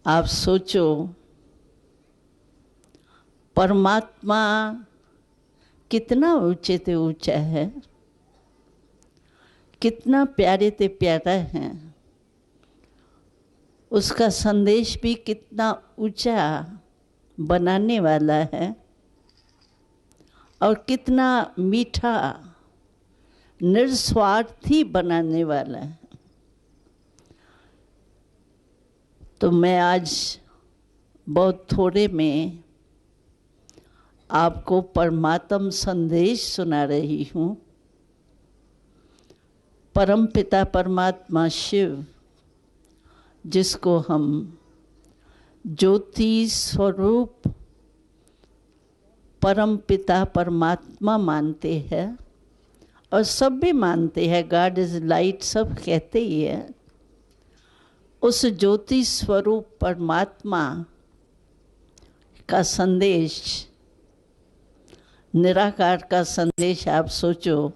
आप सोचो, परमात्मा कितना ऊंचे ते ऊंचा है, कितना प्यारे ते प्यारा है। उसका संदेश भी कितना ऊंचा बनाने वाला है और कितना मीठा निस्वार्थी बनाने वाला है। तो मैं आज बहुत थोड़े में आपको परमात्म संदेश सुना रही हूँ। परमपिता परमात्मा शिव, जिसको हम ज्योति स्वरूप परमपिता परमात्मा मानते हैं और सब भी मानते हैं, गॉड इज लाइट सब कहते ही है। उस ज्योति स्वरूप परमात्मा का संदेश, निराकार का संदेश आप सोचो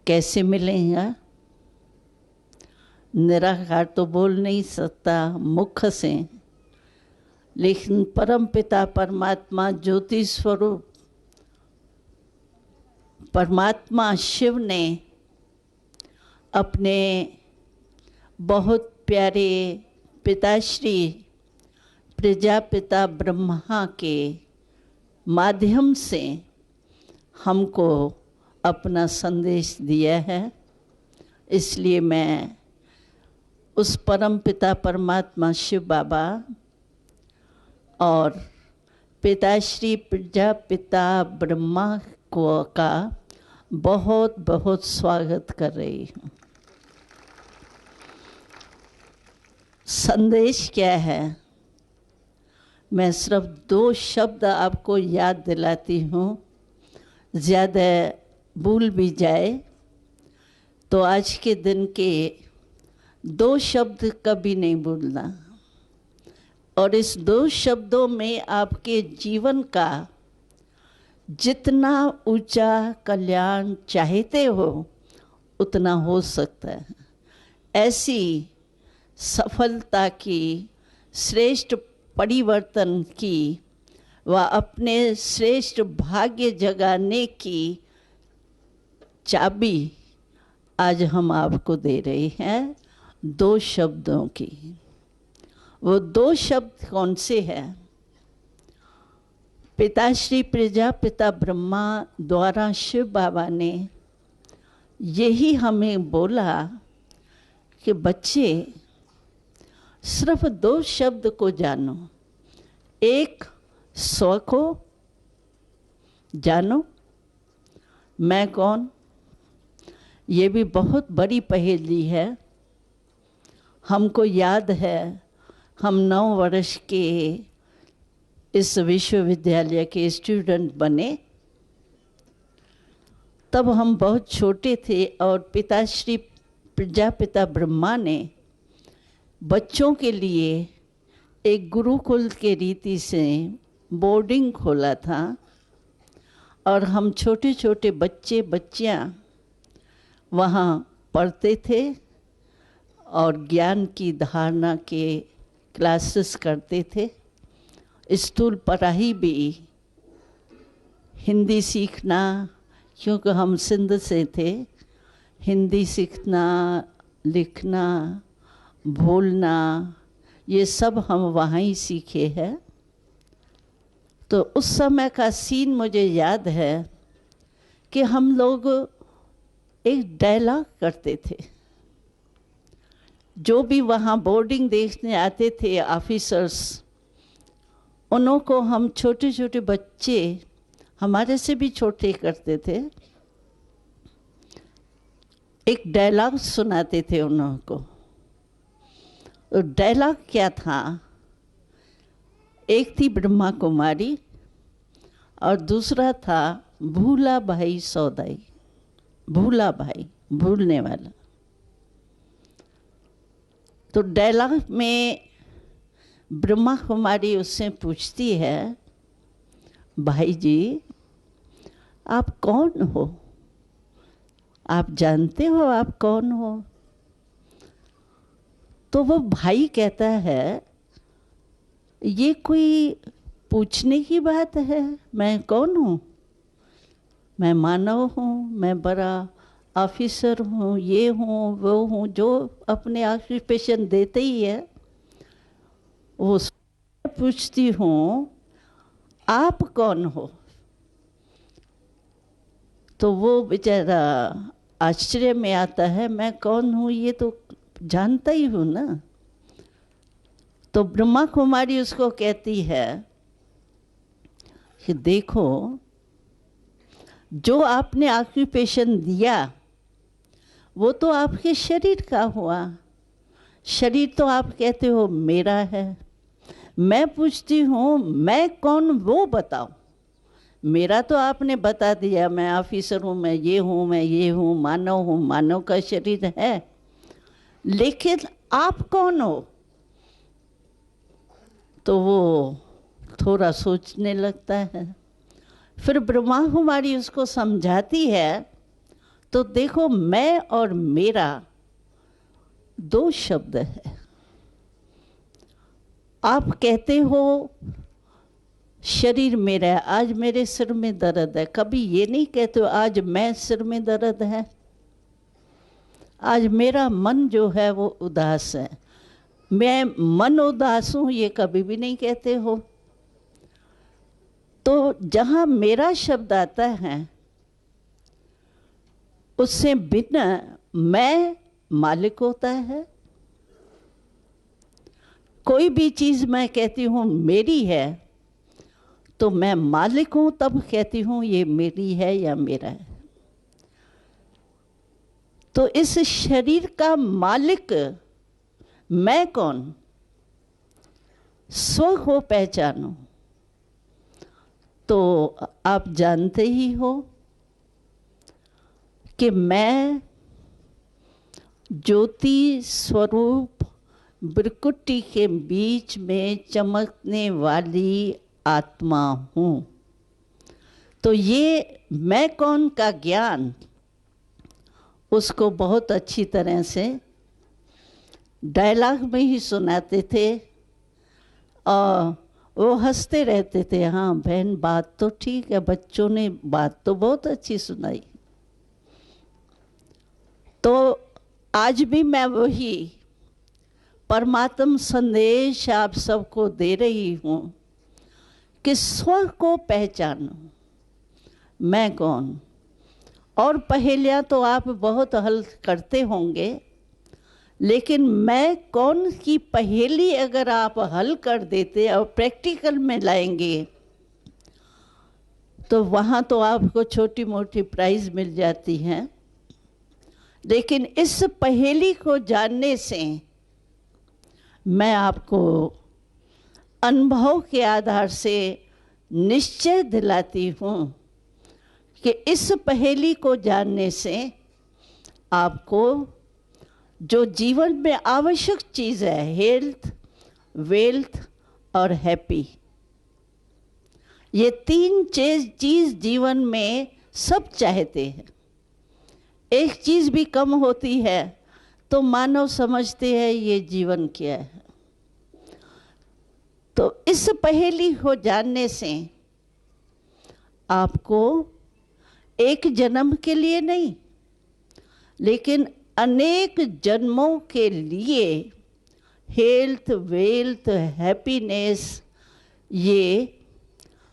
कैसे मिलेगा। निराकार तो बोल नहीं सकता मुख से, लेकिन परमपिता परमात्मा ज्योति स्वरूप परमात्मा शिव ने अपने बहुत प्यारे पिताश्री प्रजापिता ब्रह्मा के माध्यम से हमको अपना संदेश दिया है। इसलिए मैं उस परमपिता परमात्मा शिव बाबा और पिताश्री प्रजापिता ब्रह्मा को का बहुत बहुत स्वागत कर रही हूँ। संदेश क्या है, मैं सिर्फ 2 शब्द आपको याद दिलाती हूँ, ज़्यादा भूल भी जाए तो आज के दिन के 2 शब्द कभी नहीं भूलना। और इस 2 शब्दों में आपके जीवन का जितना ऊंचा कल्याण चाहते हो उतना हो सकता है। ऐसी सफलता की, श्रेष्ठ परिवर्तन की व अपने श्रेष्ठ भाग्य जगाने की चाबी आज हम आपको दे रहे हैं 2 शब्दों की। वो 2 शब्द कौन से हैं? पिताश्री प्रजापिता ब्रह्मा द्वारा शिव बाबा ने यही हमें बोला कि बच्चे सिर्फ 2 शब्द को जानो। एक, स्व को जानो, मैं कौन। ये भी बहुत बड़ी पहेली है। हमको याद है, हम 9 वर्ष के इस विश्वविद्यालय के स्टूडेंट बने, तब हम बहुत छोटे थे और पिताश्री प्रजापिता ब्रह्मा ने बच्चों के लिए एक गुरुकुल के रीति से बोर्डिंग खोला था और हम छोटे छोटे बच्चे बच्चियाँ वहाँ पढ़ते थे और ज्ञान की धारणा के क्लासेस करते थे। स्थूल पढ़ाई भी, हिंदी सीखना, क्योंकि हम सिंध से थे, हिंदी सीखना, लिखना, बोलना, ये सब हम वहाँ ही सीखे हैं। तो उस समय का सीन मुझे याद है कि हम लोग एक डायलॉग करते थे। जो भी वहाँ बोर्डिंग देखने आते थे ऑफिसर्स, उन्हों को हम छोटे छोटे बच्चे, हमारे से भी छोटे करते थे, एक डायलॉग सुनाते थे उन्हों को। तो डायलॉग क्या था? एक थी ब्रह्मा कुमारी और दूसरा था भूला भाई सौदाई। भूला भाई, भूलने वाला। तो डायलॉग में ब्रह्मा कुमारी उससे पूछती है, भाई जी आप कौन हो? आप जानते हो आप कौन हो? तो वो भाई कहता है, ये कोई पूछने की बात है, मैं कौन हूँ? मैं मानव हूँ, मैं बड़ा ऑफिसर हूँ, ये हूँ वो हूँ, जो अपने ऑक्यूपेशन देते ही है। वो पूछती हूँ आप कौन हो? तो वो बेचारा आश्चर्य में आता है, मैं कौन हूँ ये तो जानता ही हूँ ना। तो ब्रह्मा कुमारी उसको कहती है कि देखो, जो आपने ऑक्यूपेशन दिया वो तो आपके शरीर का हुआ। शरीर तो आप कहते हो मेरा है। मैं पूछती हूँ मैं कौन, वो बताओ। मेरा तो आपने बता दिया, मैं ऑफिसर हूँ, मैं ये हूँ, मैं ये हूँ, मानव हूँ, मानव का शरीर है, लेकिन आप कौन हो? तो वो थोड़ा सोचने लगता है। फिर ब्रह्मा कुमारी उसको समझाती है, तो देखो मैं और मेरा दो शब्द है। आप कहते हो शरीर मेरा है, आज मेरे सिर में दर्द है, कभी ये नहीं कहते हो आज मैं सिर में दर्द है, आज मेरा मन जो है वो उदास है, मैं मन उदास हूँ, ये कभी भी नहीं कहते हो। तो जहाँ मेरा शब्द आता है उससे बिना मैं मालिक होता है। कोई भी चीज़ मैं कहती हूँ मेरी है तो मैं मालिक हूँ, तब कहती हूँ ये मेरी है या मेरा है। तो इस शरीर का मालिक मैं कौन, स्व को पहचानो। तो आप जानते ही हो कि मैं ज्योति स्वरूप बिरकुटी के बीच में चमकने वाली आत्मा हूँ। तो ये मैं कौन का ज्ञान उसको बहुत अच्छी तरह से डायलॉग में ही सुनाते थे और वो हंसते रहते थे, हाँ बहन बात तो ठीक है, बच्चों ने बात तो बहुत अच्छी सुनाई। तो आज भी मैं वही परमात्म संदेश आप सबको दे रही हूँ कि स्व को पहचानो, मैं कौन। और पहेलियाँ तो आप बहुत हल करते होंगे, लेकिन मैं कौन की पहेली अगर आप हल कर देते और प्रैक्टिकल में लाएंगे तो वहाँ तो आपको छोटी मोटी प्राइज मिल जाती हैं। लेकिन इस पहेली को जानने से मैं आपको अनुभव के आधार से निश्चय दिलाती हूँ कि इस पहेली को जानने से आपको जो जीवन में आवश्यक चीज़ है, हेल्थ, वेल्थ और हैप्पी, ये तीन चीज़ जीवन में सब चाहते हैं। एक चीज़ भी कम होती है तो मानव समझते हैं ये जीवन क्या है। तो इस पहेली को जानने से आपको एक जन्म के लिए नहीं, लेकिन अनेक जन्मों के लिए हेल्थ, वेल्थ, हैप्पीनेस ये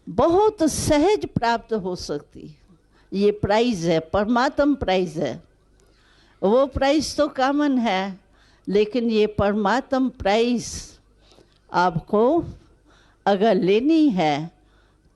बहुत सहज प्राप्त हो सकती है। ये प्राइज है, परमात्म प्राइज है। वो प्राइज तो कॉमन है, लेकिन ये परमात्म प्राइज आपको अगर लेनी है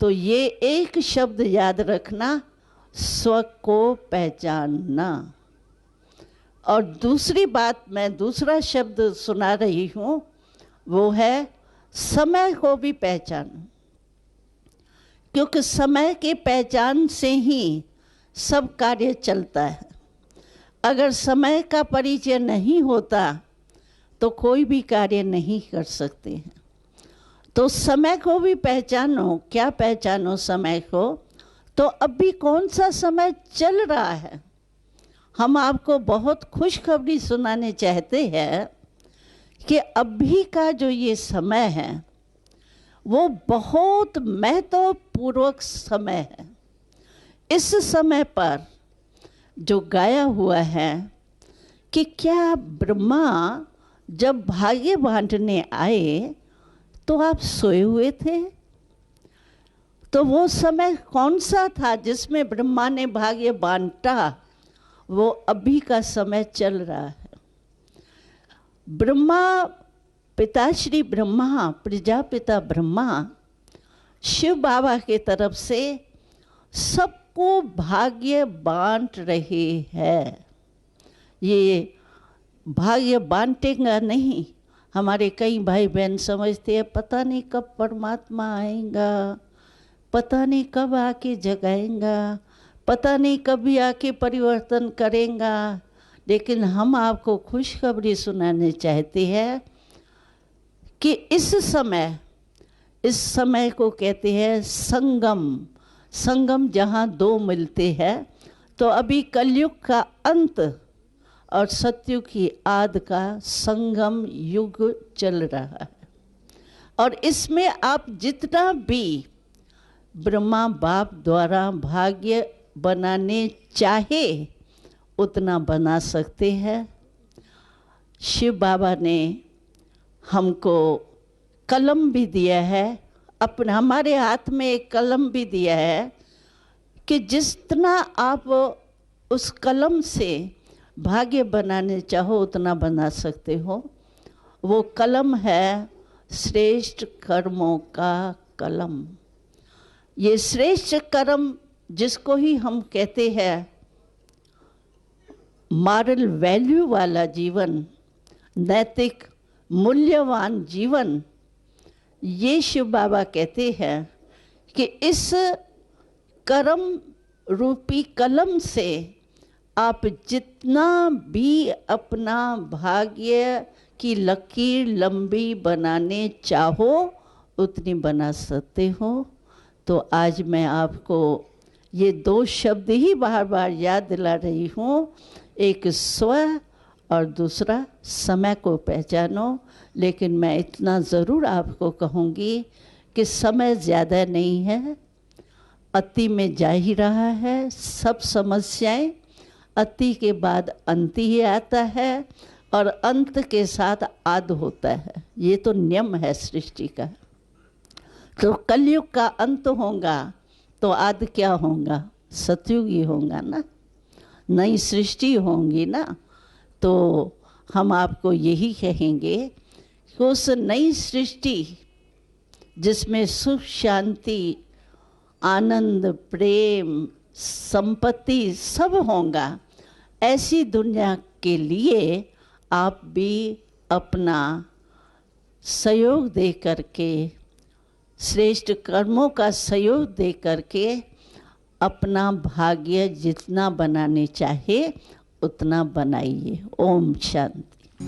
तो ये एक शब्द याद रखना, स्व को पहचानना। और दूसरी बात, मैं दूसरा शब्द सुना रही हूँ, वो है समय को भी पहचानो, क्योंकि समय के पहचान से ही सब कार्य चलता है। अगर समय का परिचय नहीं होता तो कोई भी कार्य नहीं कर सकते हैं। तो समय को भी पहचानो। क्या पहचानो समय को? तो अभी कौन सा समय चल रहा है। हम आपको बहुत खुशखबरी सुनाने चाहते हैं कि अभी का जो ये समय है वो बहुत महत्वपूर्वक समय है। इस समय पर जो गाया हुआ है कि क्या ब्रह्मा जब भाग्य बांटने आए तो आप सोए हुए थे? तो वो समय कौन सा था जिसमें ब्रह्मा ने भाग्य बांटा? वो अभी का समय चल रहा है। ब्रह्मा, पिताश्री ब्रह्मा, प्रजापिता ब्रह्मा शिव बाबा के तरफ से सबको भाग्य बांट रहे हैं। ये भाग्य बांटेगा नहीं। हमारे कई भाई बहन समझते हैं पता नहीं कब परमात्मा आएगा, पता नहीं कब आके जगाएगा, पता नहीं कभी आके परिवर्तन करेगा। लेकिन हम आपको खुशखबरी सुनाने चाहते हैं कि इस समय को कहते हैं संगम। संगम जहाँ दो मिलते हैं। तो अभी कलयुग का अंत और सतयुग की आदि का संगम युग चल रहा है। और इसमें आप जितना भी ब्रह्मा बाप द्वारा भाग्य बनाने चाहे उतना बना सकते हैं। शिव बाबा ने हमको कलम भी दिया है, अपने हमारे हाथ में एक कलम भी दिया है कि जितना आप उस कलम से भाग्य बनाने चाहो उतना बना सकते हो। वो कलम है श्रेष्ठ कर्मों का कलम। ये श्रेष्ठ कर्म जिसको ही हम कहते हैं मॉरल वैल्यू वाला जीवन, नैतिक मूल्यवान जीवन, ये शिव बाबा कहते हैं कि इस कर्म रूपी कलम से आप जितना भी अपना भाग्य की लकीर लंबी बनाने चाहो उतनी बना सकते हो। तो आज मैं आपको ये दो शब्द ही बार बार याद दिला रही हूँ, एक स्व और दूसरा समय को पहचानो। लेकिन मैं इतना ज़रूर आपको कहूँगी कि समय ज़्यादा नहीं है, अति में जा ही रहा है। सब समस्याएं अति के अंत ही आता है और अंत के साथ आदि होता है। ये तो नियम है सृष्टि का। तो कलयुग का अंत होगा तो आदि क्या होगा? सतयुग ही होगा ना, नई सृष्टि होंगी ना। तो हम आपको यही कहेंगे कि उस नई सृष्टि जिसमें सुख, शांति, आनंद, प्रेम, संपत्ति सब होगा, ऐसी दुनिया के लिए आप भी अपना सहयोग दे करके, श्रेष्ठ कर्मों का सहयोग दे करके अपना भाग्य जितना बनाने चाहे उतना बनाइए। ओम शांति।